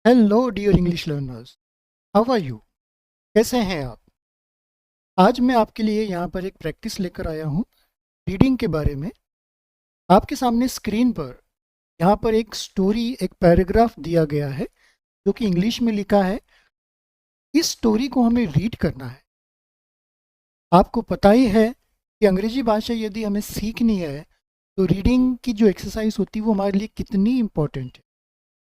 Hello dear English learners, how are you? कैसे हैं आप? आज मैं आपके लिए यहाँ पर एक प्रैक्टिस लेकर आया हूँ रीडिंग के बारे में। आपके सामने स्क्रीन पर यहाँ पर एक स्टोरी, एक पैराग्राफ दिया गया है जो कि इंग्लिश में लिखा है। इस स्टोरी को हमें रीड करना है। आपको पता ही है कि अंग्रेजी भाषा यदि हमें सीखनी है तो रीडिंग की जो एक्सरसाइज होती है वो हमारे लिए कितनी इम्पोर्टेंट है।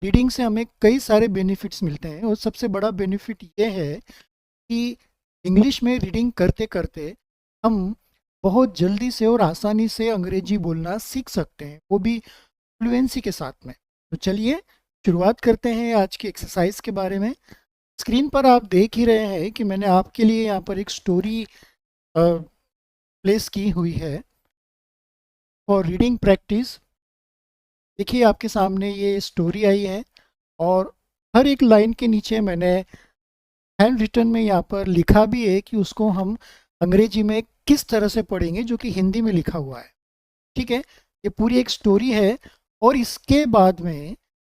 रीडिंग से हमें कई सारे बेनिफिट्स मिलते हैं और सबसे बड़ा बेनिफिट ये है कि इंग्लिश में रीडिंग करते करते हम बहुत जल्दी से और आसानी से अंग्रेजी बोलना सीख सकते हैं, वो भी फ्लुएंसी के साथ में। तो चलिए शुरुआत करते हैं आज की एक्सरसाइज के बारे में। स्क्रीन पर आप देख ही रहे हैं कि मैंने आपके लिए यहाँ पर एक स्टोरी प्लेस की हुई है फॉर रीडिंग प्रैक्टिस। देखिए आपके सामने ये स्टोरी आई है और हर एक लाइन के नीचे मैंने हैंड रिटन में यहाँ पर लिखा भी है कि उसको हम अंग्रेजी में किस तरह से पढ़ेंगे, जो कि हिंदी में लिखा हुआ है। ठीक है, ये पूरी एक स्टोरी है और इसके बाद में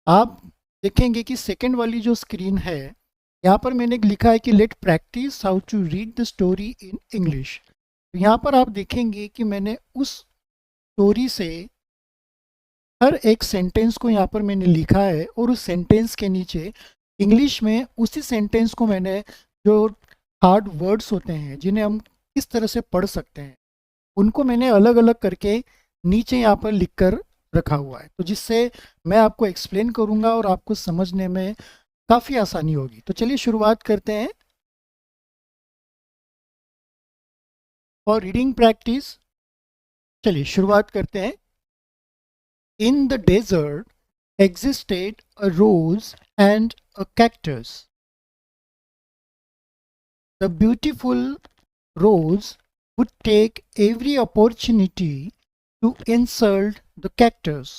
आप देखेंगे कि सेकंड वाली जो स्क्रीन है यहाँ पर मैंने लिखा है कि let practice how to read the story in English. यहाँ पर आप देखेंगे कि मैंने उस स्टोरी से हर एक सेंटेंस को यहाँ पर मैंने लिखा है और उस सेंटेंस के नीचे इंग्लिश में उसी सेंटेंस को मैंने, जो हार्ड वर्ड्स होते हैं जिन्हें हम किस तरह से पढ़ सकते हैं, उनको मैंने अलग अलग करके नीचे यहाँ पर लिख कर रखा हुआ है, तो जिससे मैं आपको एक्सप्लेन करूँगा और आपको समझने में काफ़ी आसानी होगी। तो चलिए शुरुआत करते हैं और रीडिंग प्रैक्टिस। चलिए शुरुआत करते हैं। In the desert existed a rose and a cactus. The beautiful rose would take every opportunity to insult the cactus.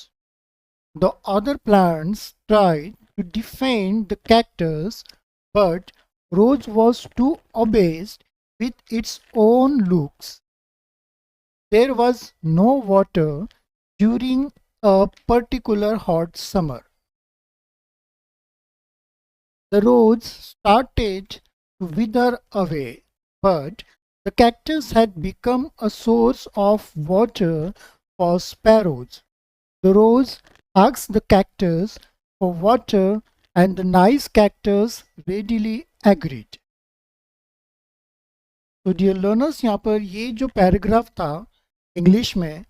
The other plants tried to defend the cactus, but Rose was too obsessed with its own looks. There was no water during a particular hot summer. The rose started to wither away, but the cactus had become a source of water for sparrows. The rose asked the cactus for water, and the nice cactus readily agreed. तो dear learners, यहाँ पर ये जो paragraph था English में,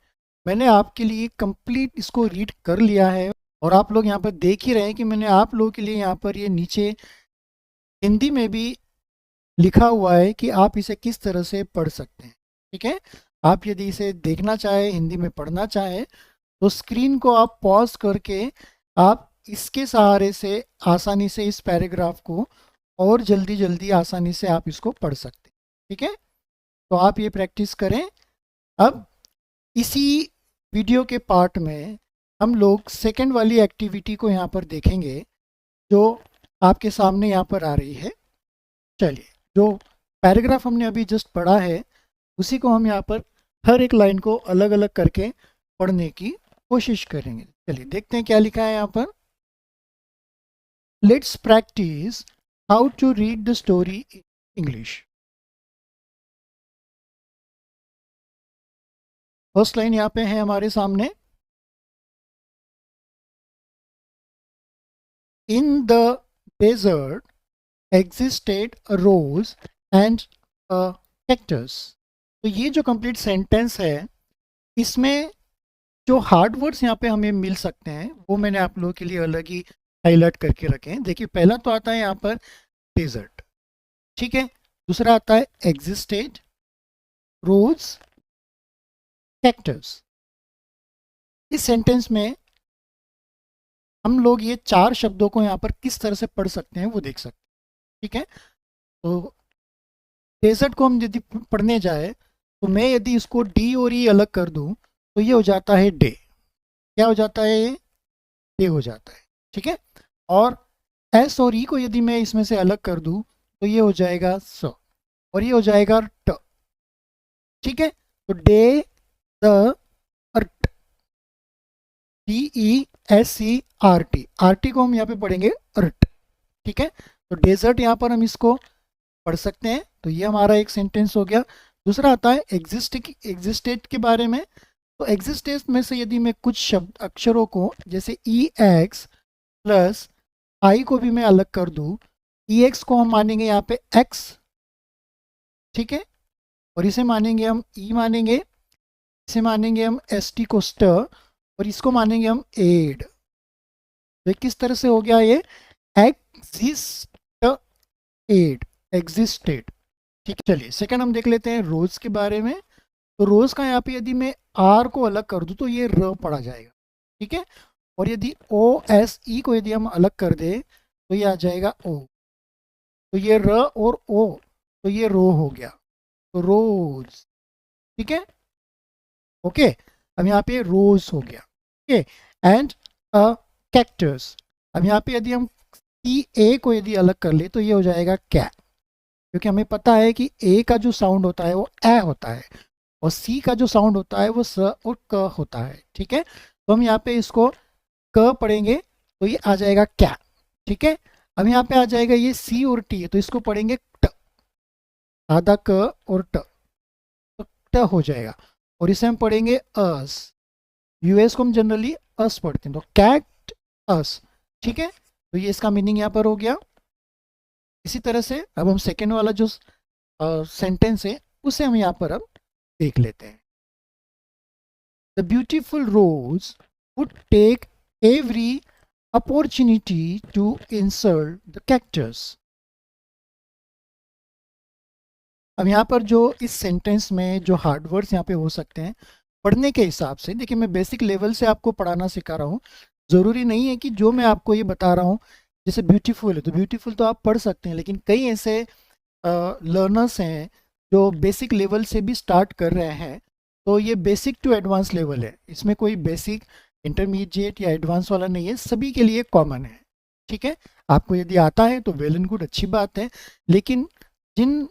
मैंने आपके लिए कंप्लीट इसको रीड कर लिया है और आप लोग यहाँ पर देख ही रहे हैं कि मैंने आप लोगों के लिए यहाँ पर ये नीचे हिंदी में भी लिखा हुआ है कि आप इसे किस तरह से पढ़ सकते हैं। ठीक है, आप यदि इसे देखना चाहें, हिंदी में पढ़ना चाहें, तो स्क्रीन को आप पॉज करके आप इसके सहारे से आसानी से इस पैराग्राफ को और जल्दी जल्दी आसानी से आप इसको पढ़ सकते हैं। ठीक है, तो आप ये प्रैक्टिस करें। अब इसी वीडियो के पार्ट में हम लोग सेकंड वाली एक्टिविटी को यहाँ पर देखेंगे जो आपके सामने यहाँ पर आ रही है। चलिए, जो पैराग्राफ हमने अभी जस्ट पढ़ा है उसी को हम यहाँ पर हर एक लाइन को अलग अलग करके पढ़ने की कोशिश करेंगे। चलिए देखते हैं क्या लिखा है यहाँ पर। Let's practice how to read the story in English. First line यहाँ पे है हमारे सामने। In the desert existed a rose and a cactus। तो ये जो कंप्लीट सेंटेंस है इसमें जो हार्ड वर्ड्स यहाँ पे हमें मिल सकते हैं वो मैंने आप लोगों के लिए अलग ही हाईलाइट करके रखे हैं। देखिए, पहला तो आता है यहाँ पर डेजर्ट, ठीक है। दूसरा आता है एग्जिस्टेड, रोज, कैक्टस। इस सेंटेंस में हम लोग ये चार शब्दों को यहाँ पर किस तरह से पढ़ सकते हैं वो देख सकते हैं। ठीक है, तो डेजर्ट को हम यदि पढ़ने जाए तो मैं यदि इसको डी और ई अलग कर दूं तो ये हो जाता है डे। क्या हो जाता है? ये डे हो जाता है। ठीक है, और एस और ई को यदि मैं इसमें से अलग कर दूं तो ये हो जाएगा स और ये हो जाएगा ट। ठीक है, तो डे, द, अर्ट, D E S C R T. R T को हम यहाँ पे पढ़ेंगे अर्ट। ठीक है, तो डेजर्ट यहाँ पर हम इसको पढ़ सकते हैं, तो ये हमारा एक सेंटेंस हो गया। दूसरा आता है एग्जिस्टेड के बारे में। तो एग्जिस्टेड में से यदि मैं कुछ शब्द अक्षरों को जैसे ई एक्स प्लस आई को भी मैं अलग कर दूं, ई एक्स को हम मानेंगे यहाँ पे एक्स, ठीक है, और इसे मानेंगे हम ई मानेंगे, इसे मानेंगे हम एस टी को स्ट, और इसको मानेंगे हम एड। तो किस तरह से हो गया ये एग्जिस्टेड, एग्जिस्टेड। ठीक है, चलिए सेकंड हम देख लेते हैं रोज के बारे में। तो रोज का यहाँ पे यदि मैं आर को अलग कर दूं तो ये र पड़ा जाएगा, ठीक है, और यदि ओ एस ई को यदि हम अलग कर दें तो ये आ जाएगा ओ, तो ये र और ओ, तो ये रो हो गया, तो रोज, ठीक है, ओके। अब यहाँ पे रोज हो गया, ठीक है, एंड अ कैक्टस। अब यहाँ पे यदि हम सी ए को यदि अलग कर ले तो ये हो जाएगा क्या, क्योंकि हमें पता है कि ए का जो साउंड होता है वो ए होता है, और सी का जो साउंड होता है वो स और क होता है, ठीक है। तो हम यहाँ पे इसको क पढ़ेंगे तो ये आ जाएगा क्या, ठीक है। अब यहाँ पे आ जाएगा ये सी और टी है तो इसको पढ़ेंगे ट, आधा क और ट, तो ट हो जाएगा। और इसे हम पढ़ेंगे अस, यूएस को हम जनरली अस पढ़ते हैं, तो कैट अस, ठीक है, तो ये इसका मीनिंग यहाँ पर हो गया। इसी तरह से अब हम सेकेंड वाला जो सेंटेंस है उसे हम यहाँ पर अब देख लेते हैं। The beautiful rose would take every opportunity to insult the cactus. अब यहाँ पर जो इस सेंटेंस में जो हार्ड वर्ड्स यहाँ पे हो सकते हैं पढ़ने के हिसाब से, देखिए मैं बेसिक लेवल से आपको पढ़ाना सिखा रहा हूँ, ज़रूरी नहीं है कि जो मैं आपको ये बता रहा हूँ, जैसे ब्यूटीफुल है तो ब्यूटीफुल तो आप पढ़ सकते हैं, लेकिन कई ऐसे लर्नर्स हैं जो बेसिक लेवल से भी स्टार्ट कर रहे हैं, तो ये बेसिक टू एडवांस लेवल है, इसमें कोई बेसिक इंटरमीडिएट या एडवांस वाला नहीं है, सभी के लिए कॉमन है, ठीक है। आपको यदि आता है तो वेल एंड गुड, अच्छी बात है, लेकिन जिन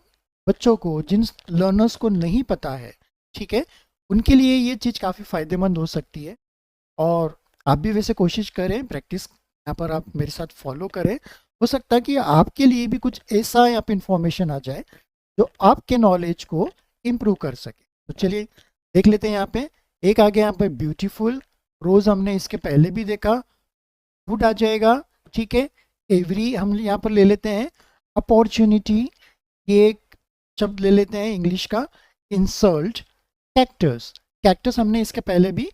बच्चों को, जिन लर्नर्स को नहीं पता है, ठीक है, उनके लिए ये चीज़ काफ़ी फ़ायदेमंद हो सकती है। और आप भी वैसे कोशिश करें, प्रैक्टिस यहाँ पर आप मेरे साथ फॉलो करें, हो सकता है कि आपके लिए भी कुछ ऐसा यहाँ पे इंफॉर्मेशन आ जाए जो आपके नॉलेज को इम्प्रूव कर सके। तो चलिए देख लेते हैं। यहाँ पे एक आ गया यहाँ पे ब्यूटीफुल, रोज़ हमने इसके पहले भी देखा, वुड आ जाएगा, ठीक है, एवरी हम यहाँ पर ले लेते हैं, अपॉर्चुनिटी ये एक शब्द ले लेते हैं इंग्लिश का, इंसल्ट, कैक्टस, कैक्टस हमने इसके पहले भी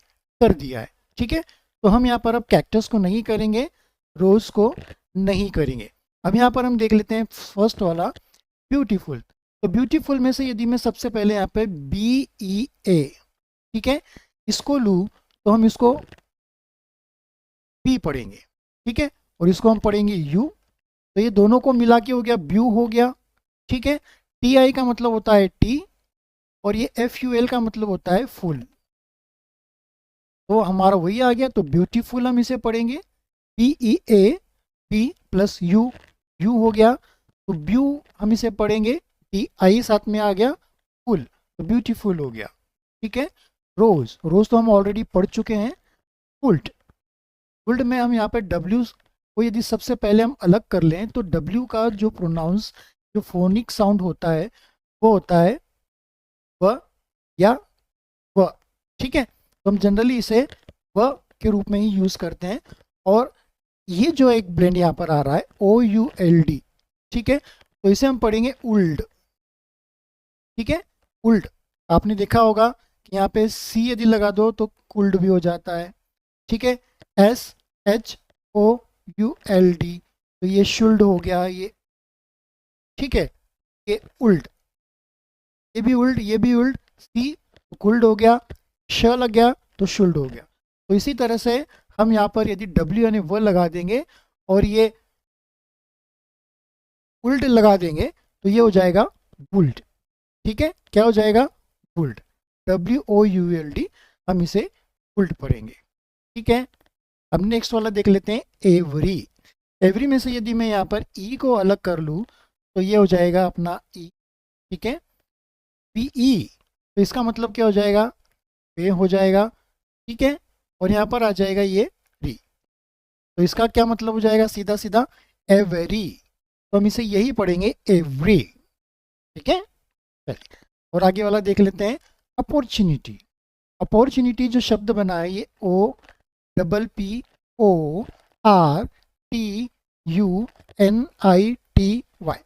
कर दिया है, ठीक है, तो हम यहाँ पर अब कैक्टस को नहीं करेंगे, रोज को नहीं करेंगे। अब यहाँ पर हम देख लेते हैं फर्स्ट वाला ब्यूटीफुल। तो ब्यूटीफुल में से यदि मैं सबसे पहले यहाँ पे बी ई ए, ठीक है, इसको लूँ तो हम इसको बी पढ़ेंगे, ठीक है, और इसको हम पढ़ेंगे यू, तो ये दोनों को मिला के हो गया ब्यू हो गया, ठीक है। टी आई का मतलब होता है टी, और ये एफ यू एल का मतलब होता है फुल, तो हमारा वही आ गया, तो ब्यूटीफुल हम इसे पढ़ेंगे B E A, B plus U, U हो गया, तो ब्यू हम इसे पढ़ेंगे टी आई साथ में आ गया, फुल, तो ब्यूटीफुल हो गया, ठीक है। रोज, रोज तो हम ऑलरेडी पढ़ चुके हैं। फुल्ट, फुल्ट में हम यहाँ पे डब्ल्यू को यदि सबसे पहले हम अलग कर लें तो डब्ल्यू का जो प्रोनाउंस, जो फोनिक साउंड होता है वो होता है व या व, ठीक है, तो हम जनरली इसे व के रूप में ही यूज़ करते हैं। और ये जो एक ब्लेंड यहाँ पर आ रहा है ओ यू एल डी, ठीक है, तो इसे हम पढ़ेंगे उल्ड, ठीक है, उल्ड। आपने देखा होगा कि यहाँ पे सी यदि लगा दो तो कुल्ड भी हो जाता है, ठीक है, S H O U L D, तो ये शुल्ड हो गया ये, ठीक है, ये उल्ड, ये भी उल्ड, ये भी उल्ड, सी कुल्ड हो गया, श लग गया तो शुल्ड हो गया। तो इसी तरह से हम यहाँ पर यदि डब्ल्यू यानी व लगा देंगे और ये उल्ड लगा देंगे तो ये हो जाएगा बुल्ड, ठीक है, क्या हो जाएगा बुल्ड, W O U L D, हम इसे बुल्ड पढ़ेंगे, ठीक है। अब नेक्स्ट वाला देख लेते हैं एवरी। एवरी में से यदि मैं यहाँ पर ई को अलग कर लूँ तो ये हो जाएगा अपना ई, ठीक है, पी ई, तो इसका मतलब क्या हो जाएगा, पे हो जाएगा, ठीक है, और यहाँ पर आ जाएगा ये री, तो इसका क्या मतलब हो जाएगा, सीधा सीधा एवरी, तो हम इसे यही पढ़ेंगे एवरी, ठीक है। चलिए और आगे वाला देख लेते हैं, अपॉर्चुनिटी। अपॉर्चुनिटी जो शब्द बना है ये O double P O R T U N I T Y,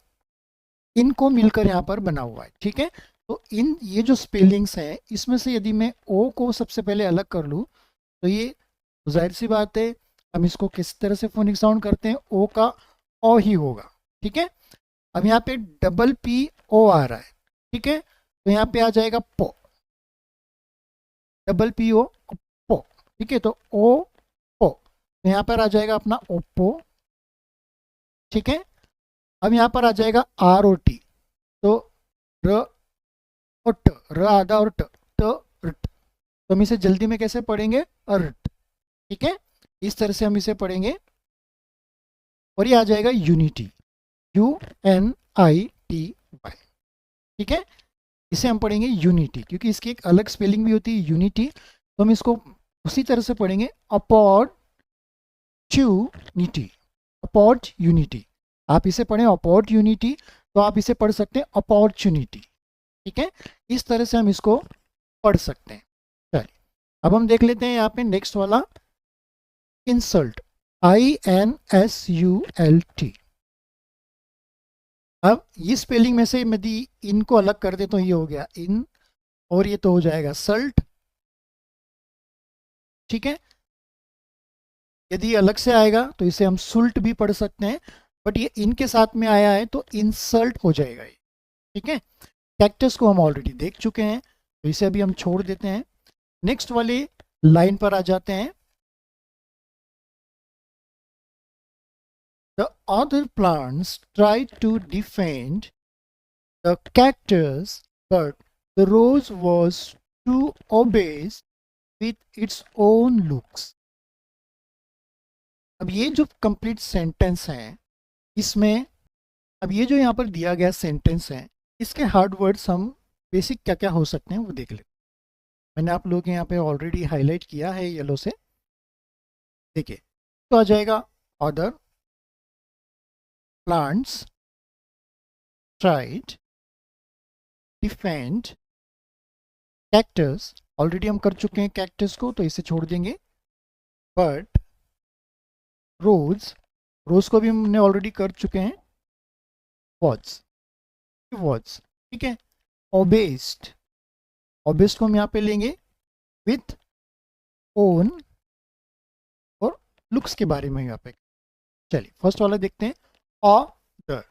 इनको मिलकर यहाँ पर बना हुआ है, ठीक है। तो इन ये जो स्पेलिंग्स हैं इसमें से यदि मैं ओ को सबसे पहले अलग कर लूँ तो ये जाहिर सी बात है हम इसको किस तरह से फोनिक साउंड करते हैं, ओ का ओ ही होगा, ठीक है। अब यहाँ पे डबल पी ओ आ रहा है, ठीक है, तो यहाँ पे आ जाएगा पो, डबल पी ओ पो, ठीक है, तो ओ पो, तो यहाँ पर आ जाएगा अपना ओप्पो, ठीक है। अब यहाँ पर आ जाएगा आर ओ टी, तो र और ट, र आधा और ट, रट, तो हम इसे जल्दी में कैसे पढ़ेंगे, अर्ट, ठीक है, इस तरह से हम इसे पढ़ेंगे। और ये आ जाएगा unity, U N I T Y, ठीक है, इसे हम पढ़ेंगे यूनिटी, क्योंकि इसकी एक अलग स्पेलिंग भी होती है यूनिटी, तो हम इसको उसी तरह से पढ़ेंगे अपॉर्चुनिटी, अपॉर्चुनिटी, आप इसे पढ़ें अपॉर्चुनिटी तो आप इसे पढ़ सकते हैं अपॉर्चुनिटी, ठीक है, इस तरह से हम इसको पढ़ सकते हैं। चलिए अब हम देख लेते हैं यहाँ पे नेक्स्ट वाला, इंसल्ट, INSULT। अब ये स्पेलिंग में से यदि इनको अलग कर दे तो ये हो गया इन, और ये तो हो जाएगा सल्ट, ठीक है। यदि अलग से आएगा तो इसे हम सुल्ट भी पढ़ सकते हैं, बट ये इनके साथ में आया है तो इंसल्ट हो जाएगा ये, ठीक है। कैक्टस को हम ऑलरेडी देख चुके हैं तो इसे अभी हम छोड़ देते हैं। नेक्स्ट वाली लाइन पर आ जाते हैं, The other plants tried to defend the cactus, but the rose was too obvious with its own looks. अब ये जो कंप्लीट सेंटेंस है इसमें, अब ये जो यहाँ पर दिया गया सेंटेंस है इसके हार्ड वर्ड्स हम बेसिक क्या क्या हो सकते हैं वो देख लेते हैं। मैंने आप लोगों के यहाँ पे ऑलरेडी हाईलाइट किया है येलो से, देखिए, तो आ जाएगा other plants tried defend cactus, already हम कर चुके हैं कैक्टस को तो इसे छोड़ देंगे, बट रोज, रोज को भी हमने ऑलरेडी कर चुके हैं, वॉज, ठीक है। ओबेस्ड, ओबेस्ड को हम यहाँ पे लेंगे विथ ओन और लुक्स के बारे में यहाँ पे। चलिए फर्स्ट वाला देखते हैं, ऑदर।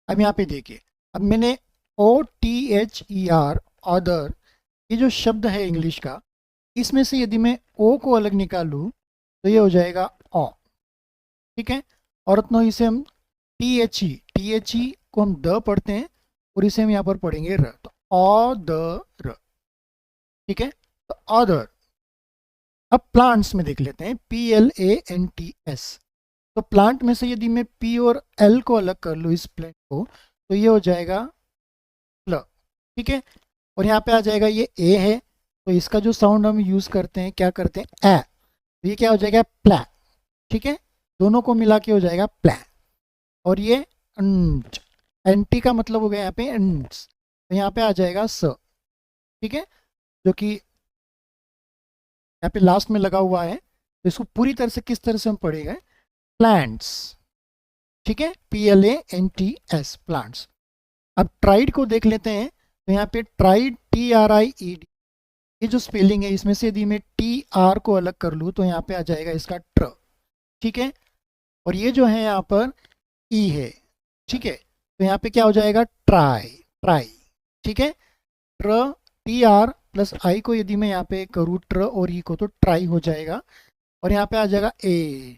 अब यहाँ पे देखिए, अब मैंने OTHER अदर, ये जो शब्द है इंग्लिश का, इसमें से यदि मैं ओ को अलग निकालूं तो ये हो जाएगा ओ, ठीक है। और उतना इसे हम THE को हम द पढ़ते हैं और इसे हम यहाँ पर पढ़ेंगे र, तो ऑदर, ठीक है, तो ऑदर। अब प्लांट्स में देख लेते हैं, PLANTS, तो प्लांट में से यदि मैं P और L को अलग कर लूँ इस प्लांट को तो ये हो जाएगा प्ल, ठीक है। और यहाँ पे आ जाएगा ये ए है तो इसका जो साउंड हम यूज करते हैं क्या करते हैं ए, तो ये क्या हो जाएगा प्ला, ठीक है, दोनों को मिला के हो जाएगा प्ला। और ये एंटी का मतलब हो गया यहाँ पे एंट्स, तो यहाँ पे आ जाएगा स, ठीक है, जो कि यहाँ पे लास्ट में लगा हुआ है, तो इसको पूरी तरह से किस तरह से हम पढ़ेगा, प्लांट्स, ठीक है, PLANTS प्लांट्स। अब ट्राइड को देख लेते हैं, तो यहाँ पे ट्राइड TRIED, ये जो स्पेलिंग है इसमें से यदि मैं TR को अलग कर लूँ तो यहाँ पे आ जाएगा इसका ट्र, ठीक है। और ये जो है यहाँ पर ई है, ठीक है, तो यहाँ पे क्या हो जाएगा ट्राई, ट्राई, ठीक है, ट्र TR प्लस आई को यदि मैं यहाँ पे करूँ ट्र और ई को तो ट्राई हो जाएगा। और यहाँ पे आ जाएगा ए,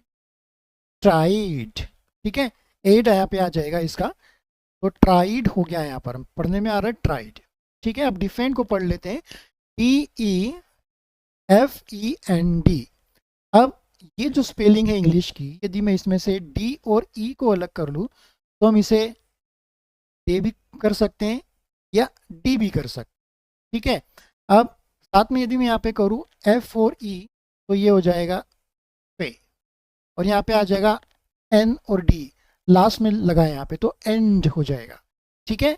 ट्राइड, ठीक है, एड यहाँ पे आ जाएगा इसका, तो ट्राइड हो गया, यहाँ पर पढ़ने में आ रहा है ट्राइड, ठीक है। अब डिफेंड को पढ़ लेते हैं, DEFEND। अब ये जो स्पेलिंग है इंग्लिश की, यदि मैं इसमें से डी और ई को अलग कर लूँ तो हम इसे ए भी कर सकते हैं या डी भी कर सकते हैं, ठीक है। अब साथ में यदि मैं यहाँ पे करूँ F और E तो ये हो जाएगा पे, और यहाँ पे आ जाएगा एन और डी लास्ट में लगाए यहाँ पे, तो एंड हो जाएगा। ठीक है,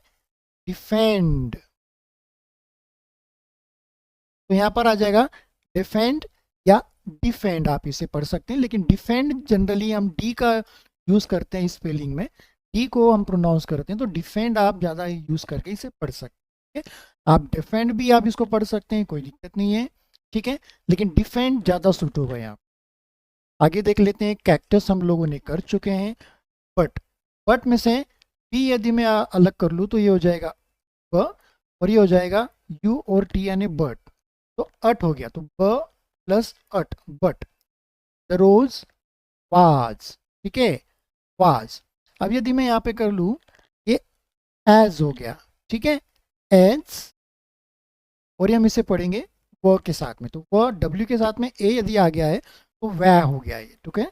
डिफेंड, तो यहाँ पर आ जाएगा डिफेंड या डिफेंड, आप इसे पढ़ सकते हैं, लेकिन डिफेंड जनरली हम डी का यूज करते हैं स्पेलिंग में, डी को हम प्रोनाउंस करते हैं, तो डिफेंड आप ज़्यादा यूज करके इसे पढ़ सकते हैं। आप डिफेंड भी आप इसको पढ़ सकते हैं, कोई दिक्कत नहीं है। ठीक है, लेकिन डिफेंड ज़्यादा सूट होगा यहाँ। आगे देख लेते हैं, कैक्टस हम लोगों ने कर चुके हैं। बट, बट में से बी यदि मैं अलग कर लूँ तो ये हो जाएगा ब, और ये हो जाएगा यू और टी यानी बट, तो अट हो गया, तो ब प्लस अट, बट। द रोज वाज, ठीक है, वाज। अब यदि मैं यहाँ पे कर लूँ, ये एज हो गया, ठीक है, एज, और ये हम इसे पढ़ेंगे व के साथ में, तो व डब्ल्यू के साथ में ए यदि आ गया है तो वह हो गया ये, ठीक है,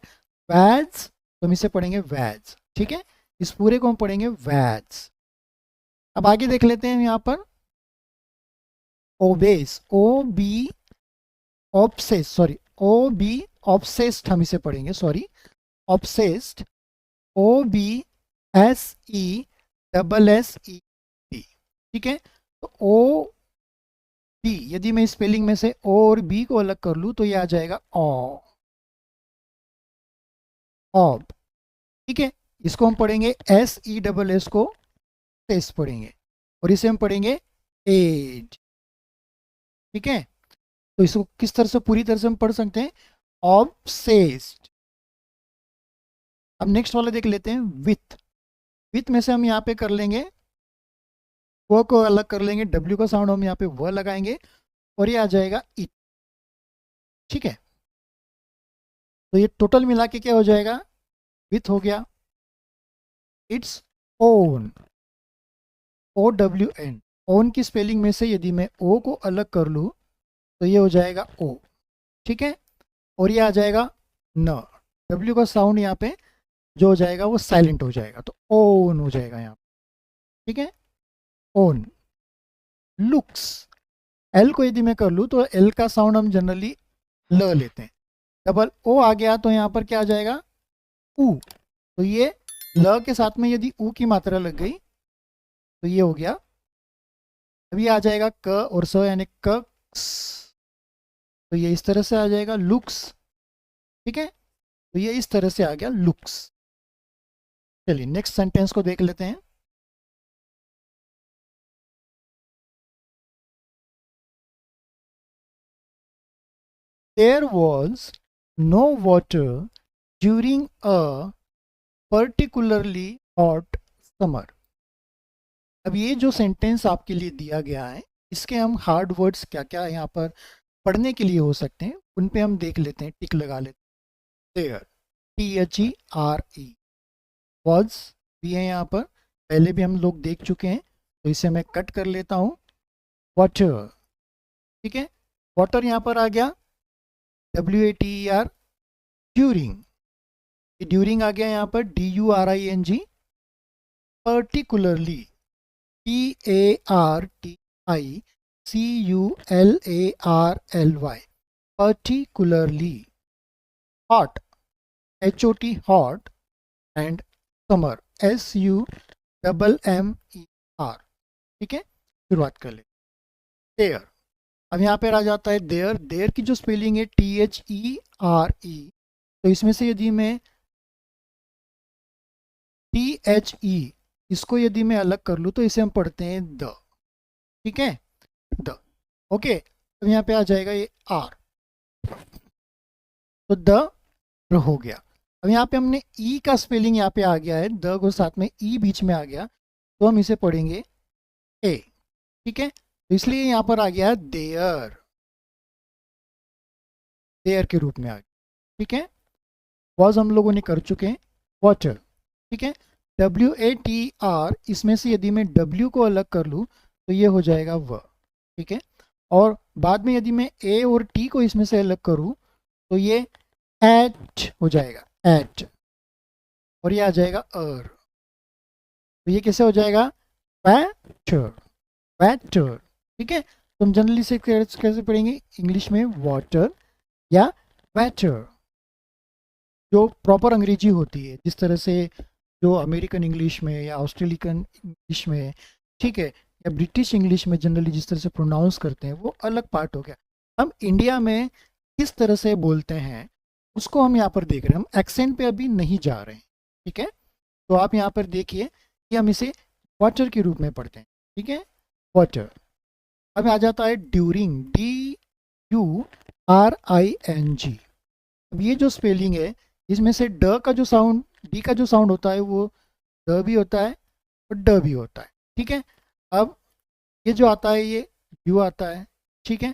वैज, तो हम इसे पढ़ेंगे वैज। ठीक है, इस पूरे को हम पढ़ेंगे वैज। अब आगे देख लेते हैं यहाँ पर ओबेस, O B obsess, sorry O B obsessed हम इसे पढ़ेंगे, sorry obsessed, O B S E double S E D. ठीक है, तो ओ बी यदि मैं स्पेलिंग में से ओ और बी को अलग कर लूँ तो ये आ जाएगा ऑ, ऑब। ठीक है, इसको हम पढ़ेंगे एस ई डबल एस को एस पढ़ेंगे, और इसे हम पढ़ेंगे एज। ठीक है, तो इसको किस तरह से पूरी तरह से हम पढ़ सकते हैं, ऑब्सेस्ड। अब नेक्स्ट वाला देख लेते हैं विथ, विथ में से हम यहाँ पे कर लेंगे वो को अलग कर लेंगे, डब्ल्यू का साउंड हम यहाँ पे वो लगाएंगे, और ये आ जाएगा इट। ठीक है, तो ये टोटल मिला के क्या हो जाएगा, विथ हो गया, it's own, O W N, own की स्पेलिंग में से यदि मैं ओ को अलग कर लूँ तो ये हो जाएगा ओ। ठीक है, और ये आ जाएगा न, डब्ल्यू का साउंड यहाँ पे जो हो जाएगा वो साइलेंट हो जाएगा, तो ओन हो जाएगा यहाँ। ठीक है, ओन। लुक्स, एल को यदि मैं कर लूँ तो एल का साउंड हम जनरली ल लेते हैं, डबल ओ आ गया तो यहाँ पर क्या आ जाएगा, ऊ, तो ये ल के साथ में यदि ऊ की मात्रा लग गई तो ये हो गया। अभी आ जाएगा क और स यानी कक्स, तो ये इस तरह से आ जाएगा लुक्स। ठीक है, तो ये इस तरह से आ गया लुक्स। चलिए नेक्स्ट सेंटेंस को देख लेते हैं। There was no water during a particularly hot summer। अब ये जो सेंटेंस आपके लिए दिया गया है, इसके हम हार्ड वर्ड्स क्या क्या यहाँ पर पढ़ने के लिए हो सकते हैं उन पे हम देख लेते हैं, टिक लगा लेते हैं। देयर, THERE, वॉज भी है यहाँ पर, पहले भी हम लोग देख चुके हैं, तो इसे मैं कट कर लेता हूँ। वाटर, ठीक है, वाटर यहाँ पर आ गया, WATER, ड्यूरिंग, ड्यूरिंग आ गया यहाँ पर, DURING, particularly, PARTICULARLY, particularly, hot, HOT, hot, and summer, SUMMER। ठीक है, शुरुआत कर ले। देयर, अब यहाँ पर आ जाता है देयर, देयर की जो स्पेलिंग है THERE, तो इसमें से यदि मैं THE इसको यदि मैं अलग कर लूँ तो इसे हम पढ़ते हैं द। ठीक है, द, ओके, अब यहाँ पे आ जाएगा ये आर, तो द हो गया। अब यहाँ पे हमने ई का स्पेलिंग यहाँ पे आ गया है, द को साथ में ई बीच में आ गया, तो हम इसे पढ़ेंगे ए। ठीक है, तो इसलिए यहाँ पर आ गया देयर, देयर के रूप में आ गया। ठीक है, वॉज हम लोगों ने कर चुके हैं, वाटर। ठीक है, WATR, इसमें से यदि मैं W को अलग कर लूँ तो ये हो जाएगा व। ठीक है, और बाद में यदि मैं A और T को इसमें से अलग करूँ तो ये एट हो जाएगा, एट, और ये आ जाएगा अर, तो ये कैसे हो जाएगा, वैटर, वैटर। ठीक है, तो हम जनरली से कैसे पढ़ेंगे, इंग्लिश में वाटर या वैटर। जो प्रॉपर अंग्रेजी होती है, जिस तरह से जो अमेरिकन इंग्लिश में या ऑस्ट्रेलियन इंग्लिश में, ठीक है, या ब्रिटिश इंग्लिश में जनरली जिस तरह से प्रोनाउंस करते हैं, वो अलग पार्ट हो गया। हम इंडिया में किस तरह से बोलते हैं उसको हम यहाँ पर देख रहे हैं, हम एक्सेंट पे अभी नहीं जा रहे हैं, ठीक है। तो आप यहाँ पर देखिए कि हम इसे वाटर के रूप में पढ़ते हैं, ठीक है, वाटर। अब आ जाता है ड्यूरिंग, DURING। अब ये जो स्पेलिंग है, इसमें से ड का जो साउंड, डी का जो साउंड होता है वो ड भी होता है और ड भी होता है, ठीक है। अब ये जो आता है ये यू आता है, ठीक है।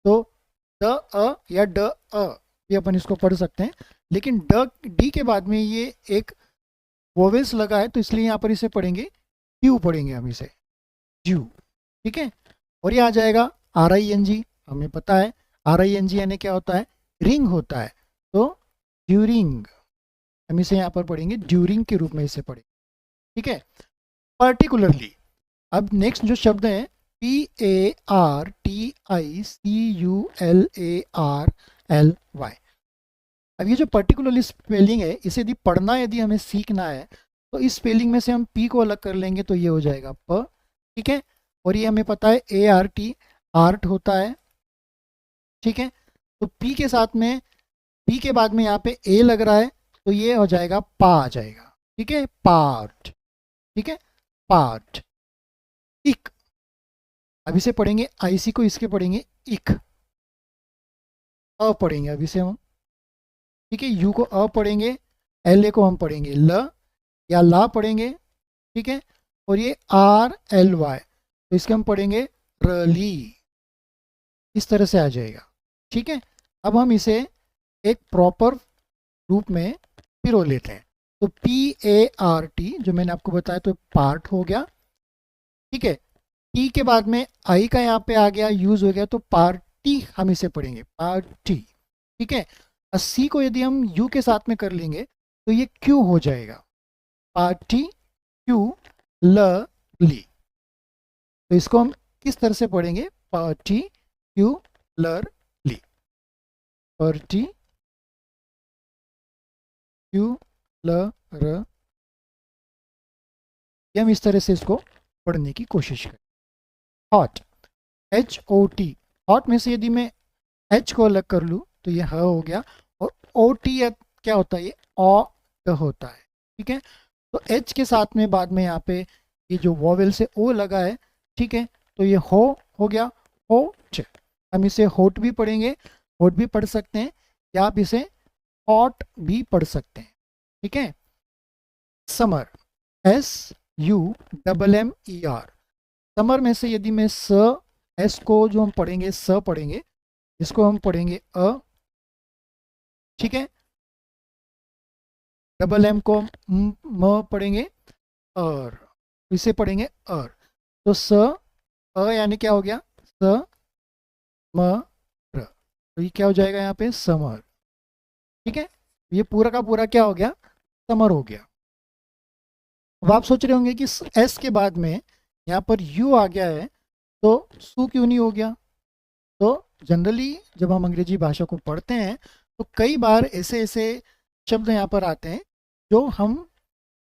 तो द अ या ड अ, ये अपन इसको पढ़ सकते हैं, लेकिन ड डी के बाद में ये एक वोवेल्स लगा है, तो इसलिए यहाँ पर इसे पढ़ेंगे क्यू, पढ़ेंगे हम इसे क्यू, ठीक है। और ये आ जाएगा RING, हमें पता है RING यानी क्या होता है, रिंग होता है, तो ड्यूरिंग, हम इसे यहाँ पर पढ़ेंगे ड्यूरिंग के रूप में इसे पढ़ेंगे, ठीक है। पर्टिकुलरली, अब नेक्स्ट जो शब्द है PARTICULARLY। अब ये जो पर्टिकुलरली स्पेलिंग है, इसे यदि पढ़ना, यदि हमें सीखना है, तो इस स्पेलिंग में से हम P को अलग कर लेंगे तो ये हो जाएगा प, ठीक है। और ये हमें पता है ART, आर्ट होता है, ठीक है। तो P के साथ में, P के बाद में यहाँ पे A लग रहा है, तो ये हो जाएगा पा आ जाएगा, ठीक है, पार्ट, ठीक है, पार्ट। इक, अब इसे पढ़ेंगे IC को, इसके पढ़ेंगे इक, अ पढ़ेंगे अब इसे हम, ठीक है। यू को अ पढ़ेंगे, LA को हम पढ़ेंगे ल या ला पढ़ेंगे, ठीक है। और ये RLY, तो इसके हम पढ़ेंगे रली, इस तरह से आ जाएगा, ठीक है। अब हम इसे एक प्रॉपर रूप में पिरो लेते हैं, तो PART जो मैंने आपको बताया, तो पार्ट हो गया, ठीक है। टी के बाद में आई का यहाँ पे आ गया, यूज हो गया, तो पार्टी हम इसे पढ़ेंगे पार्टी, ठीक है। और सी को यदि हम यू के साथ में कर लेंगे तो ये क्यू हो जाएगा, पार्टी क्यू ल ली। तो इसको हम किस तरह से पढ़ेंगे, पार्टी क्यू लर ली, पार्टी क्यू ल र, हम इस तरह से इसको पढ़ने की कोशिश करें। हॉट, HOT, हॉट में से यदि मैं H को अलग कर लूँ तो ये ह हो गया, और OT क्या होता है, ये ओ होता है, ठीक है। तो H के साथ में बाद में यहाँ पे ये जो वॉवेल से O लगा है, ठीक है, तो ये हो गया, होट। हम इसे होट भी पढ़ेंगे, होट भी पढ़ सकते हैं, या आप इसे हॉट भी पढ़ सकते हैं, ठीक है। समर, SUMMER, समर में से यदि मैं S को जो हम पढ़ेंगे स पढ़ेंगे, इसको हम पढ़ेंगे अ, ठीक है। M को म पढ़ेंगे और, इसे पढ़ेंगे और, तो स अ यानी क्या हो गया, स म र, तो ये क्या हो जाएगा यहाँ पे, समर, ठीक है। ये पूरा का पूरा क्या हो गया, समर हो गया। अब आप सोच रहे होंगे कि S के बाद में यहाँ पर U आ गया है, तो सु क्यों नहीं हो गया। तो जनरली जब हम अंग्रेजी भाषा को पढ़ते हैं तो कई बार ऐसे ऐसे शब्द यहाँ पर आते हैं जो हम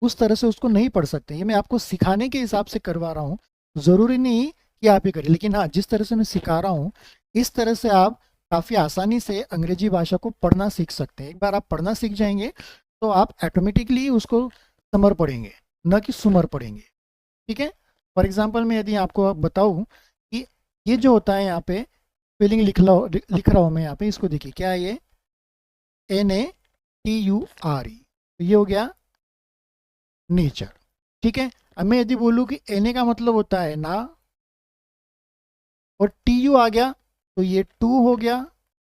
उस तरह से उसको नहीं पढ़ सकते। ये मैं आपको सिखाने के हिसाब से करवा रहा हूँ, ज़रूरी नहीं कि आप ही करें, लेकिन हाँ, जिस तरह से मैं सिखा रहा हूँ इस तरह से आप काफ़ी आसानी से अंग्रेजी भाषा को पढ़ना सीख सकते हैं। एक बार आप पढ़ना सीख जाएंगे तो आप ऑटोमेटिकली उसको समर पढ़ेंगे, न कि सुमर पढ़ेंगे, ठीक है। फॉर एग्जाम्पल मैं यदि आपको बताऊँ कि ये जो होता है यहाँ पे स्पेलिंग लिख रहा हूँ मैं यहाँ पे, इसको देखिए क्या है ये, NATURE, तो ये हो गया नेचर, ठीक है। अब मैं यदि बोलूँ कि NA का मतलब होता है ना, और TU आ गया तो ये टू हो गया,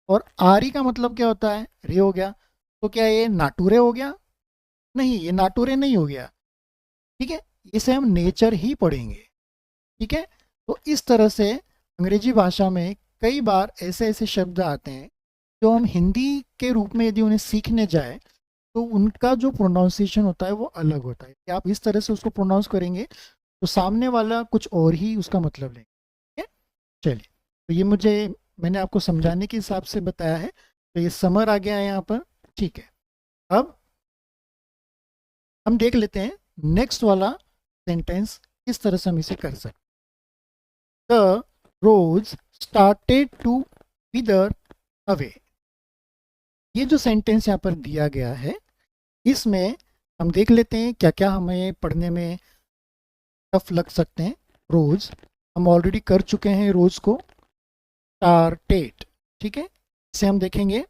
और RE का मतलब क्या होता है, रे हो गया, तो क्या ये नाटूरे हो गया, नहीं, ये नाटूरे नहीं हो गया, ठीक है। इसे हम नेचर ही पढ़ेंगे, ठीक है। तो इस तरह से अंग्रेजी भाषा में कई बार ऐसे ऐसे शब्द आते हैं जो हम हिंदी के रूप में यदि उन्हें सीखने जाए तो उनका जो प्रोनाउंसिएशन होता है वो अलग होता है, कि आप इस तरह से उसको प्रोनाउंस करेंगे तो सामने वाला कुछ और ही उसका मतलब लेंगे, ठीक है। चलिए, तो ये मैंने आपको समझाने के हिसाब से बताया है, तो ये समर आ गया है यहाँ पर, ठीक है। अब हम देख लेते हैं नेक्स्ट वाला सेंटेंस किस तरह से हम इसे कर सकते। The rose started to wither away. ये जो सेंटेंस यहाँ पर दिया गया है, इसमें हम देख लेते हैं क्या क्या हमें पढ़ने में टफ लग सकते हैं। रोज हम ऑलरेडी कर चुके हैं, रोज को। स्टार्टेड, ठीक है, इसे हम देखेंगे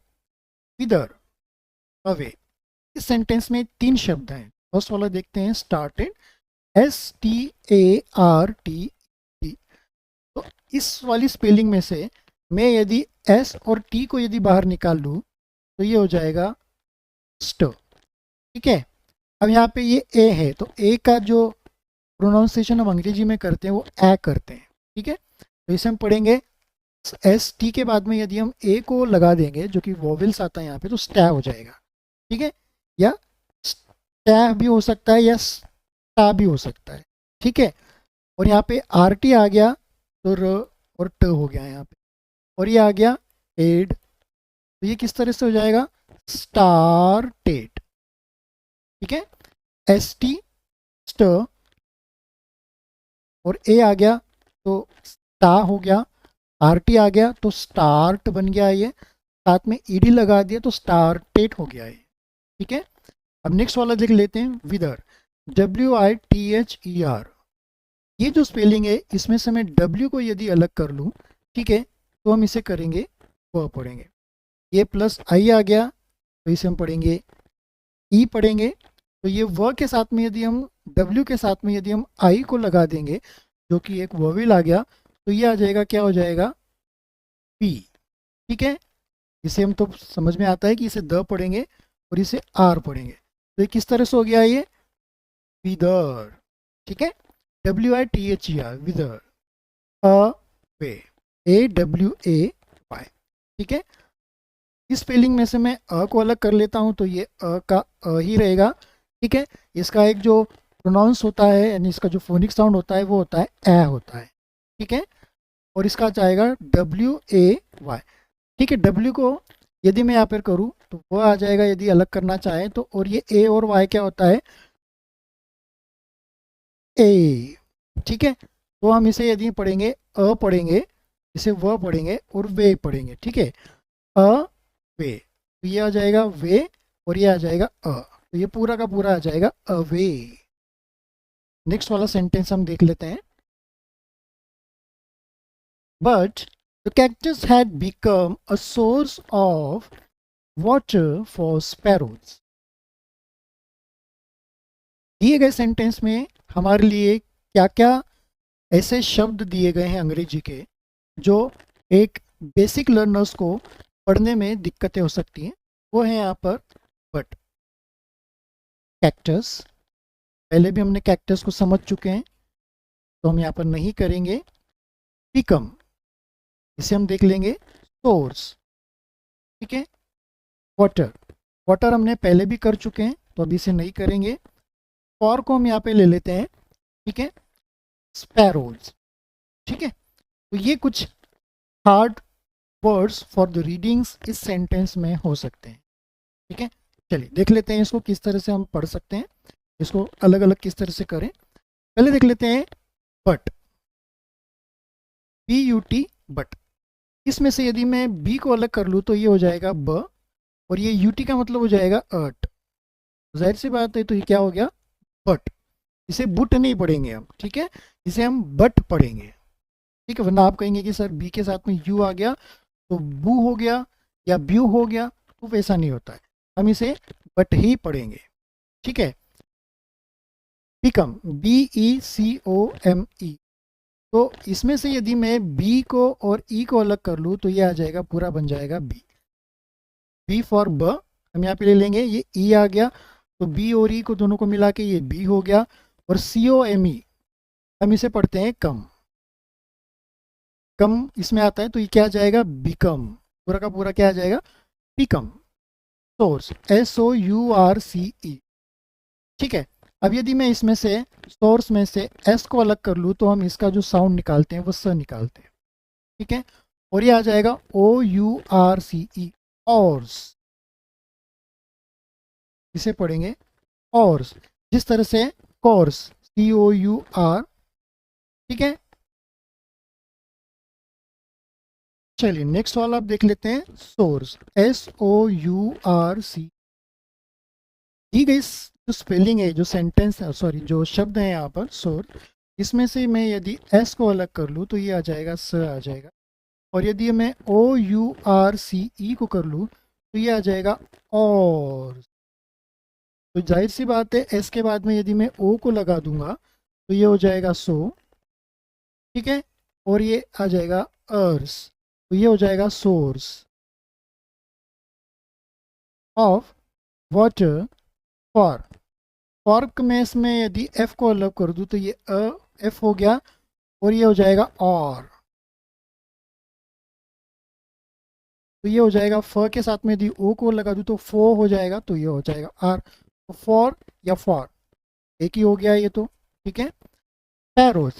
विदर अवे। इस सेंटेंस में 3 शब्द हैं। फर्स्ट वाला देखते हैं स्टार्टेड, START। तो इस वाली स्पेलिंग में से मैं यदि S और T को यदि बाहर निकाल लूँ तो ये हो जाएगा स्ट, ठीक है। अब यहाँ पे ये ए है, तो ए का जो प्रोनाउंसिएशन हम अंग्रेजी में करते हैं वो ए करते हैं, ठीक है। तो इसे हम पढ़ेंगे ST के बाद में यदि हम ए को लगा देंगे जो कि वोवेल्स आता है यहाँ पे, तो स्टै हो जाएगा, ठीक है। या स्टै भी हो सकता है या स्टा भी हो सकता है, ठीक है। और यहाँ पे RT आ गया तो र और ट हो गया यहाँ पे, और ये आ गया एड, तो ये किस तरह से हो जाएगा स्टार्टेड, ठीक है। ST स्ट, और ए आ गया तो स्टा हो गया, RT आ गया तो स्टार्ट बन गया, ये साथ में ED लगा दिया तो स्टार्टेड हो गया ये, ठीक है। अब नेक्स्ट वाला देख लेते हैं विदर, WITHER। ये जो स्पेलिंग है इसमें से मैं W को यदि अलग कर लूँ, ठीक है, तो हम इसे करेंगे व पढ़ेंगे। ये प्लस आई आ गया तो इसे हम पढ़ेंगे ई पढ़ेंगे। तो ये व के साथ में यदि हम W के साथ में यदि हम आई को लगा देंगे जो कि एक वोवेल आ गया, तो ये आ जाएगा, क्या हो जाएगा पी, ठीक है। इसे हम तो समझ में आता है कि इसे द पढ़ेंगे और इसे आर पढ़ेंगे। तो ये किस तरह से हो गया ये विदर, ठीक है। WITHER विदर, अ वे, AWAY, ठीक है। इस स्पेलिंग में से मैं अ को अलग कर लेता हूं तो ये अ का अ ही रहेगा, ठीक है। इसका एक जो प्रोनाउंस होता है यानी इसका जो फोनिक साउंड होता है वो होता है ए होता है, ठीक है। और इसका जाएगा WAY, ठीक है। W को यदि मैं यहाँ पर करूँ तो वो आ जाएगा यदि अलग करना चाहे तो, और ये ए और वाई क्या होता है ए, ठीक है। तो हम इसे यदि पढ़ेंगे अ पढ़ेंगे, इसे व पढ़ेंगे और वे पढ़ेंगे, ठीक है। अ वे, तो ये आ जाएगा वे और ये आ जाएगा तो ये पूरा का पूरा आ जाएगा अवे। नेक्स्ट वाला सेंटेंस हम देख लेते हैं, but the cactus had become a source of water for sparrows. दिए गए सेंटेंस में हमारे लिए क्या क्या ऐसे शब्द दिए गए हैं अंग्रेजी के जो एक बेसिक लर्नर्स को पढ़ने में दिक्कतें हो सकती हैं। वो है यहाँ पर बट, कैक्टस, पहले भी हमने कैक्टस को समझ चुके हैं तो हम यहाँ पर नहीं करेंगे। बिकम, इसे हम देख लेंगे सोर्स, ठीक है। वाटर, वाटर हमने पहले भी कर चुके हैं तो अभी इसे नहीं करेंगे। फॉर को हम यहाँ पे ले लेते हैं, ठीक है। स्पैरोज, ठीक है। तो ये कुछ hard words for the readings इस सेंटेंस में हो सकते हैं, ठीक है। चलिए देख लेते हैं इसको किस तरह से हम पढ़ सकते हैं, इसको अलग अलग किस तरह से करें। पहले देख लेते हैं बट, BUT बट। इसमें से यदि मैं बी को अलग कर लूँ तो ये हो जाएगा ब, और ये UT का मतलब हो जाएगा अट। जाहिर सी बात है, तो ये क्या हो गया बट। इसे बुट नहीं पढ़ेंगे हम, ठीक है, इसे हम बट पढ़ेंगे, ठीक है। वरना आप कहेंगे कि सर बी के साथ में यू आ गया तो बू हो गया या ब्यू हो गया, तो वैसा नहीं होता है, हम इसे बट ही पढ़ेंगे, ठीक है। Become, BECOME। तो इसमें से यदि मैं बी को और ई को अलग कर लूँ तो ये आ जाएगा, पूरा बन जाएगा बी फॉर ब, हम यहाँ पे ले लेंगे, ये ई आ गया तो बी और ई को दोनों को मिला के ये बी हो गया। और COME हम इसे पढ़ते हैं कम, कम इसमें आता है तो ये क्या आ जाएगा बिकम, पूरा का पूरा क्या आ जाएगा बिकम। सोर्स, SOURCE, ठीक है। अब यदि मैं इसमें से सोर्स में से एस को अलग कर लूँ तो हम इसका जो साउंड निकालते हैं वो स निकालते हैं, ठीक है। और ये आ जाएगा OURCE, ऑर्स, इसे पढ़ेंगे ऑर्स, जिस तरह से कोर्स, COUR, ठीक है। चलिए नेक्स्ट वाला आप देख लेते हैं, सोर्स, SOURC। दी गई जो स्पेलिंग है, जो सेंटेंस है, सॉरी जो शब्द है यहाँ पर सोर्स, इसमें से मैं यदि एस को अलग कर लूँ तो ये आ जाएगा स आ जाएगा, और यदि मैं OURCE को कर लूँ तो ये आ जाएगा और। तो जाहिर सी बात है एस के बाद में यदि मैं ओ को लगा दूंगा तो ये हो जाएगा सो, ठीक है, और ये आ जाएगा अर्स, तो ये हो जाएगा source of water for. Fork में इसमें यदि एफ को अलग कर दूं तो ये एफ हो गया, और ये हो जाएगा और, तो ये हो जाएगा फ के साथ में यदि ओ को लगा दूं तो फो हो जाएगा, तो ये हो जाएगा आर, तो फॉर या फॉर एक ही हो गया ये तो, ठीक है। पैरोस,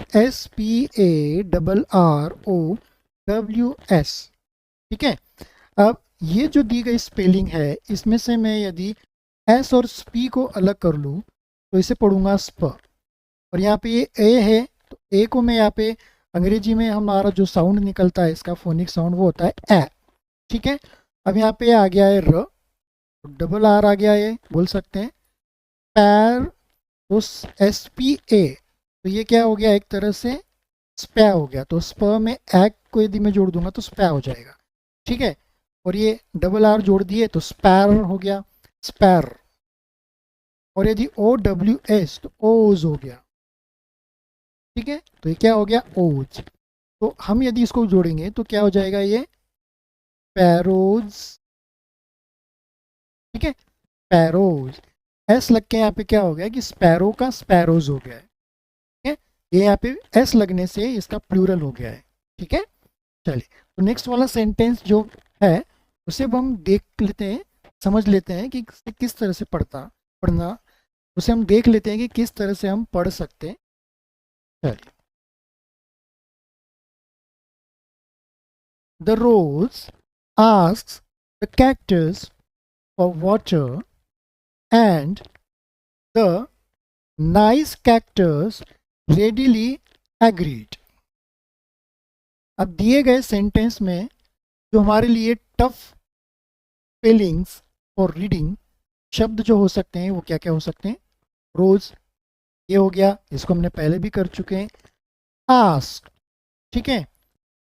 SPARROWS, ठीक है। अब ये जो दी गई स्पेलिंग है इसमें से मैं यदि एस और स्पी को अलग कर लूँ तो इसे पढ़ूंगा स्प, और यहाँ पे ये ए है तो ए को मैं यहाँ पे अंग्रेजी में हमारा जो साउंड निकलता है इसका फोनिक साउंड वो होता है ए, ठीक है। अब यहाँ पे आ गया है र, डबल आर आ गया है, बोल सकते हैं पैर, तो SPA, तो ये क्या हो गया, एक तरह से स्पै हो गया, तो स्प में एग को यदि मैं जोड़ दूंगा तो स्पै हो जाएगा, ठीक है। और ये डबल आर जोड़ दिए तो स्पैर हो गया, स्पैर, और यदि OWS तो ओज हो गया, ठीक है। तो ये क्या हो गया, ओज। तो हम यदि इसको जोड़ेंगे तो क्या हो जाएगा, ये पैरोज, ठीक है, पैरोज। एस लग के यहाँ पे क्या हो गया कि स्पैरो का स्पैरोज हो गया है, ठीक है। ये यहाँ पे एस लगने से इसका प्लूरल हो गया है, ठीक है। चलिए तो नेक्स्ट वाला सेंटेंस जो है उसे अब हम देख लेते हैं, समझ लेते हैं कि किस तरह से पढ़ना, उसे हम देख लेते हैं कि किस तरह से हम पढ़ सकते हैं। चलिए, the rose asks the cactus for water and the nice cactus readily agreed. अब दिए गए सेंटेंस में जो हमारे लिए टफ स्पेलिंग्स और रीडिंग शब्द जो हो सकते हैं वो क्या क्या हो सकते हैं, रोज ये हो गया, इसको हमने पहले भी कर चुके हैं। आस्क, ठीक है,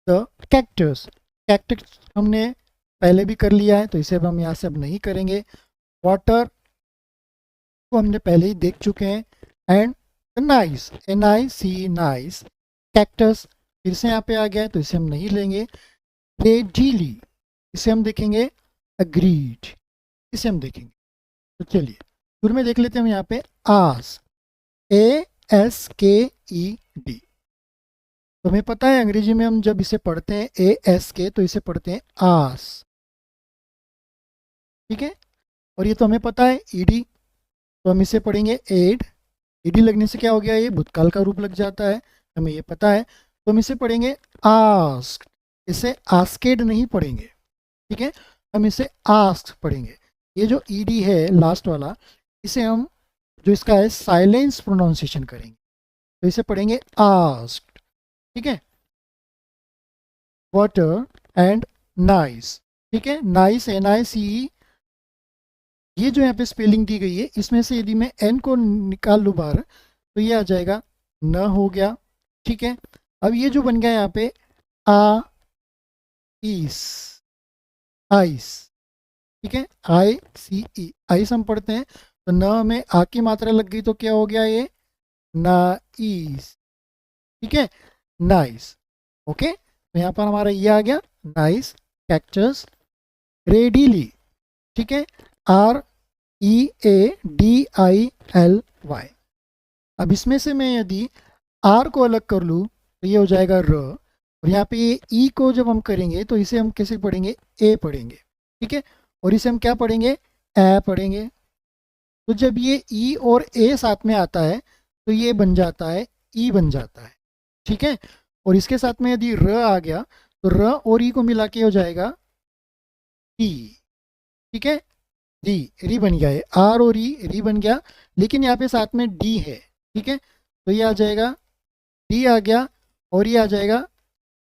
द कैक्टस, कैक्टस हमने पहले भी कर लिया है तो इसे अब हम यहाँ से अब नहीं करेंगे। वाटर को हमने पहले ही देख चुके हैं, and nice, NIC nice, cactus फिर से यहाँ पे आ गया है तो इसे हम नहीं लेंगे। रेडिली, इसे हम देखेंगे अग्रीड, इसे हम देखेंगे। तो चलिए शुरू में देख लेते हैं हम यहाँ पे आस, ASKED। तो हमें पता है अंग्रेजी में हम जब इसे पढ़ते हैं ASK तो इसे पढ़ते हैं आस, ठीक है। और ये तो हमें पता है ED, तो हम इसे पढ़ेंगे एड, ED लगने से क्या हो गया, ये भूतकाल का रूप लग जाता है, हमें ये पता है, तो हम इसे पढ़ेंगे आस्क, इसे आस्केड नहीं पढ़ेंगे, ठीक है, हम इसे आस्क पढ़ेंगे। ये जो ED है लास्ट वाला, इसे हम जो इसका है साइलेंस प्रोनाउंसिएशन करेंगे, तो इसे पढ़ेंगे आस्क्ड, ठीक है। वाटर एंड नाइस, ठीक है, नाइस NICE, ये जो यहाँ पे स्पेलिंग दी गई है इसमें से यदि मैं N को निकाल लूँ बाहर तो ये आ जाएगा न हो गया, ठीक है। अब ये जो बन गया यहाँ पे आ इस, आइस, ठीक है, ICE, आइस हम पढ़ते हैं, तो न में आ की मात्रा लग गई तो क्या हो गया, ये नाइस, ठीक है, नाइस, ओके। तो यहाँ पर हमारा ये आ गया नाइस कैक्टस रेडिली, ठीक है, READILY। अब इसमें से मैं यदि R को अलग कर लूँ तो ये हो जाएगा र, और यहाँ पे ये E को जब हम करेंगे तो इसे हम कैसे पढ़ेंगे, ए पढ़ेंगे, ठीक है, और इसे हम क्या पढ़ेंगे, ए पढ़ेंगे। तो जब ये E और ए साथ में आता है तो ये बन जाता है ई बन जाता है, ठीक है। और इसके साथ में यदि र आ गया तो र और ई को मिला के हो जाएगा ई, ठीक है, री बन गया है, आर और री बन गया, लेकिन यहाँ पे साथ में डी है, ठीक है। तो ये आ जाएगा, डी आ गया, और ये आ जाएगा,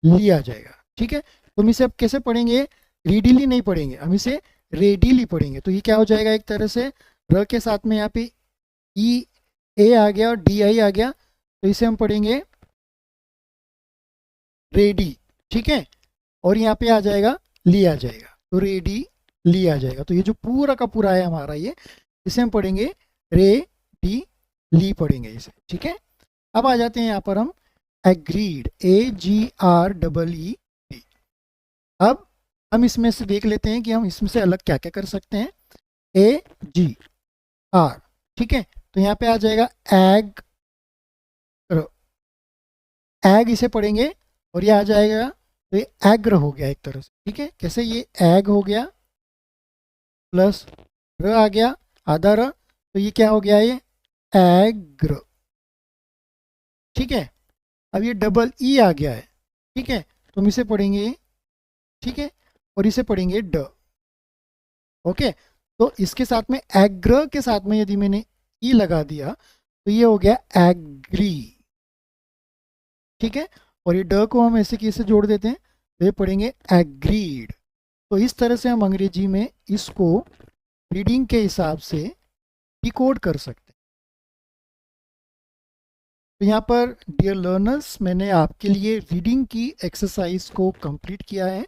ली आ जाएगा, ठीक है। तो हम इसे अब कैसे पढ़ेंगे, रीडीली नहीं पढ़ेंगे, हम इसे रेडीली पढ़ेंगे। तो ये क्या हो जाएगा, एक तरह से र के साथ में यहाँ पे ई ए आ गया और डी आई आ गया, तो इसे हम पढ़ेंगे रेडी, ठीक है। और यहाँ पे आ जाएगा, ली आ जाएगा, तो रेडी ली आ जाएगा। तो ये जो पूरा का पूरा है हमारा ये, इसे हम पढ़ेंगे रे डी ली पढ़ेंगे इसे, ठीक है। अब आ जाते हैं यहाँ पर हम एग्रीड, AGREE। अब हम इसमें से देख लेते हैं कि हम इसमें से अलग क्या क्या कर सकते हैं। AGR, ठीक है। तो यहाँ पे आ जाएगा एग, एग इसे पढ़ेंगे, और ये आ जाएगा, तो ये एग्र हो गया एक तरह से, ठीक है। कैसे, ये एग हो गया प्लस र आ गया आधा र, तो ये क्या हो गया, ये एग्र, ठीक है। अब ये डबल ई आ गया है, ठीक है। तो हम इसे पढ़ेंगे, ठीक है, और इसे पढ़ेंगे ड, ओके। तो इसके साथ में एग्र के साथ में यदि मैंने ई लगा दिया तो ये हो गया एग्री, ठीक है। और ये ड को हम ऐसे कैसे जोड़ देते हैं, तो ये पढ़ेंगे एग्रीड। तो इस तरह से हम अंग्रेजी में इसको रीडिंग के हिसाब से डिकोड कर सकते हैं। तो यहाँ पर डियर लर्नर्स, मैंने आपके लिए रीडिंग की एक्सरसाइज को कंप्लीट किया है।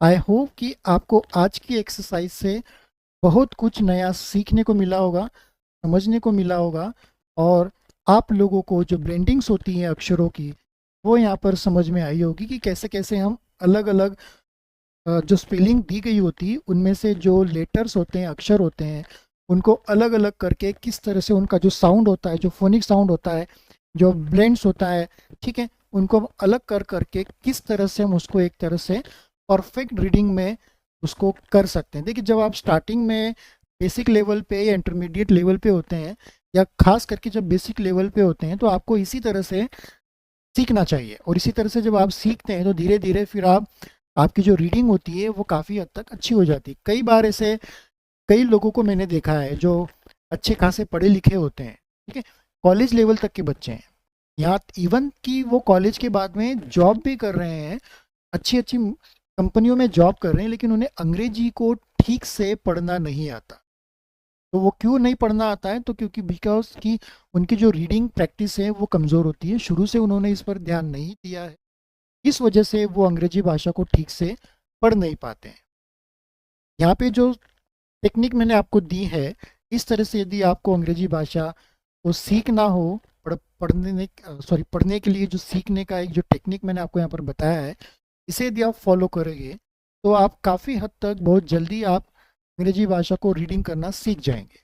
आई होप कि आपको आज की एक्सरसाइज से बहुत कुछ नया सीखने को मिला होगा, समझने को मिला होगा, और आप लोगों को जो ब्लेंडिंग्स होती हैं अक्षरों की, वो यहाँ पर समझ में आई होगी कि कैसे कैसे हम अलग अलग जो स्पेलिंग दी गई होती है उनमें से जो लेटर्स होते हैं, अक्षर होते हैं, उनको अलग अलग करके किस तरह से उनका जो साउंड होता है, जो फोनिक साउंड होता है, जो ब्लेंड्स होता है, ठीक है, उनको हम अलग कर करके किस तरह से हम उसको एक तरह से परफेक्ट रीडिंग में उसको कर सकते हैं। देखिए, जब आप स्टार्टिंग में बेसिक लेवल पे या इंटरमीडिएट लेवल पे होते हैं, या खास करके जब बेसिक लेवल पे होते हैं, तो आपको इसी तरह से सीखना चाहिए। और इसी तरह से जब आप सीखते हैं तो धीरे धीरे फिर आपकी जो रीडिंग होती है वो काफ़ी हद तक अच्छी हो जाती है। कई बार ऐसे कई लोगों को मैंने देखा है जो अच्छे खासे पढ़े लिखे होते हैं, ठीक है, कॉलेज लेवल तक के बच्चे हैं, यहाँ इवन कि वो कॉलेज के बाद में जॉब भी कर रहे हैं, अच्छी अच्छी कंपनियों में जॉब कर रहे हैं, लेकिन उन्हें अंग्रेजी को ठीक से पढ़ना नहीं आता। तो वो क्यों नहीं पढ़ना आता है, तो क्योंकि बिकॉज की उनकी जो रीडिंग प्रैक्टिस है वो कमज़ोर होती है, शुरू से उन्होंने इस पर ध्यान नहीं दिया है, इस वजह से वो अंग्रेजी भाषा को ठीक से पढ़ नहीं पाते हैं। यहाँ पे जो टेक्निक मैंने आपको दी है, इस तरह से यदि आपको अंग्रेजी भाषा को सीखना हो, पढ़ने के लिए जो सीखने का एक जो टेक्निक मैंने आपको यहाँ पर बताया है, इसे यदि आप फॉलो करेंगे तो आप काफ़ी हद तक बहुत जल्दी आप अंग्रेजी भाषा को रीडिंग करना सीख जाएंगे।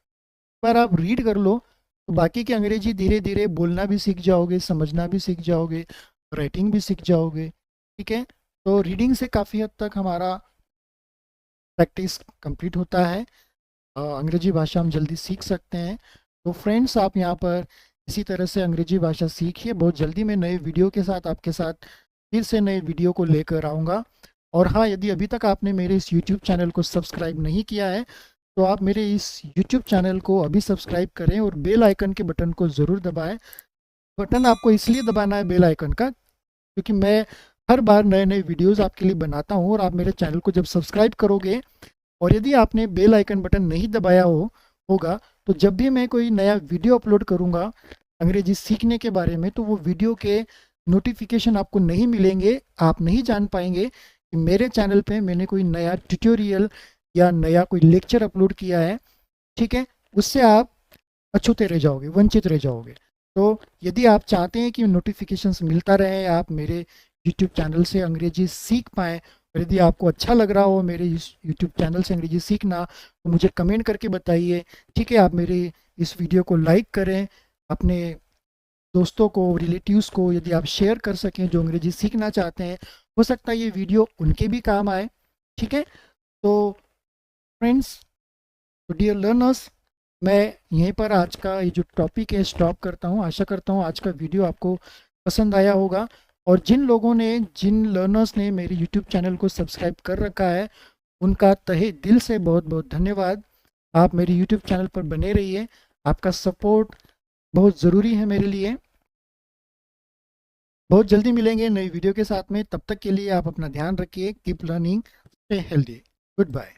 पर आप रीड कर लो तो बाकी की अंग्रेजी धीरे धीरे बोलना भी सीख जाओगे, समझना भी सीख जाओगे, राइटिंग भी सीख जाओगे, ठीक है। तो रीडिंग से काफ़ी हद तक हमारा प्रैक्टिस कंप्लीट होता है, अंग्रेजी भाषा हम जल्दी सीख सकते हैं। तो फ्रेंड्स, आप यहाँ पर इसी तरह से अंग्रेजी भाषा सीखिए। बहुत जल्दी मैं नए वीडियो के साथ आपके साथ फिर से नए वीडियो को लेकर आऊँगा। और हाँ, यदि अभी तक आपने मेरे इस यूट्यूब चैनल को सब्सक्राइब नहीं किया है तो आप मेरे इस यूट्यूब चैनल को अभी सब्सक्राइब करें और बेल आइकन के बटन को ज़रूर दबाएं। बटन आपको इसलिए दबाना है बेल आइकन का, क्योंकि मैं हर बार नए नए वीडियोस आपके लिए बनाता हूँ, और आप मेरे चैनल को जब सब्सक्राइब करोगे और यदि आपने बेल आइकन बटन नहीं दबाया होगा, तो जब भी मैं कोई नया वीडियो अपलोड करूँगा अंग्रेजी सीखने के बारे में, तो वो वीडियो के नोटिफिकेशन आपको नहीं मिलेंगे, आप नहीं जान पाएंगे कि मेरे चैनल पे मैंने कोई नया ट्यूटोरियल या नया कोई लेक्चर अपलोड किया है, ठीक है। उससे आप अछूते रह जाओगे, वंचित रह जाओगे। तो यदि आप चाहते हैं कि नोटिफिकेशंस मिलता रहे, आप मेरे यूट्यूब चैनल से अंग्रेजी सीख पाएँ, और यदि आपको अच्छा लग रहा हो मेरे इस यूट्यूब चैनल से अंग्रेजी सीखना, तो मुझे कमेंट करके बताइए, ठीक है। आप मेरे इस वीडियो को लाइक करें, अपने दोस्तों को, रिलेटिव्स को यदि आप शेयर कर सकें जो अंग्रेजी सीखना चाहते हैं, हो सकता है ये वीडियो उनके भी काम आए, ठीक है। तो फ्रेंड्स, तो डियर लर्नर्स, मैं यहीं पर आज का ये जो टॉपिक है स्टॉप करता हूँ। आशा करता हूँ आज का वीडियो आपको पसंद आया होगा, और जिन लर्नर्स ने मेरे यूट्यूब चैनल को सब्सक्राइब कर रखा है, उनका तहे दिल से बहुत बहुत धन्यवाद। आप मेरे यूट्यूब चैनल पर बने रहिए। आपका सपोर्ट बहुत ज़रूरी है मेरे लिए। बहुत जल्दी मिलेंगे नई वीडियो के साथ में, तब तक के लिए आप अपना ध्यान रखिए। Keep learning, stay healthy. Good bye.